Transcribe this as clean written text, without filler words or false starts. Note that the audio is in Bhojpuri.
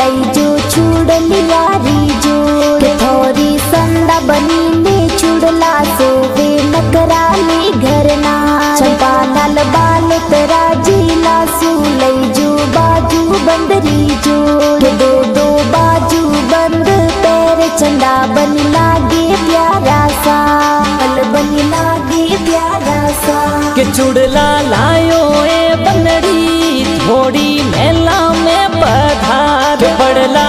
लई जो चूड़लियारी जो थोरी संदा बनी ने चूड़ला सोवे नकराली घरना चंपा लाल बाल तेरा जीला सू लई जो बाजू बंदरी जो दो दो बाजू बंद पैर चंदा बनी लागे प्यारा सा पल बनी लागे प्यारा सा के चूड़ला लायो ए बनड़ी थोड़ी मेला में पधार बड़ला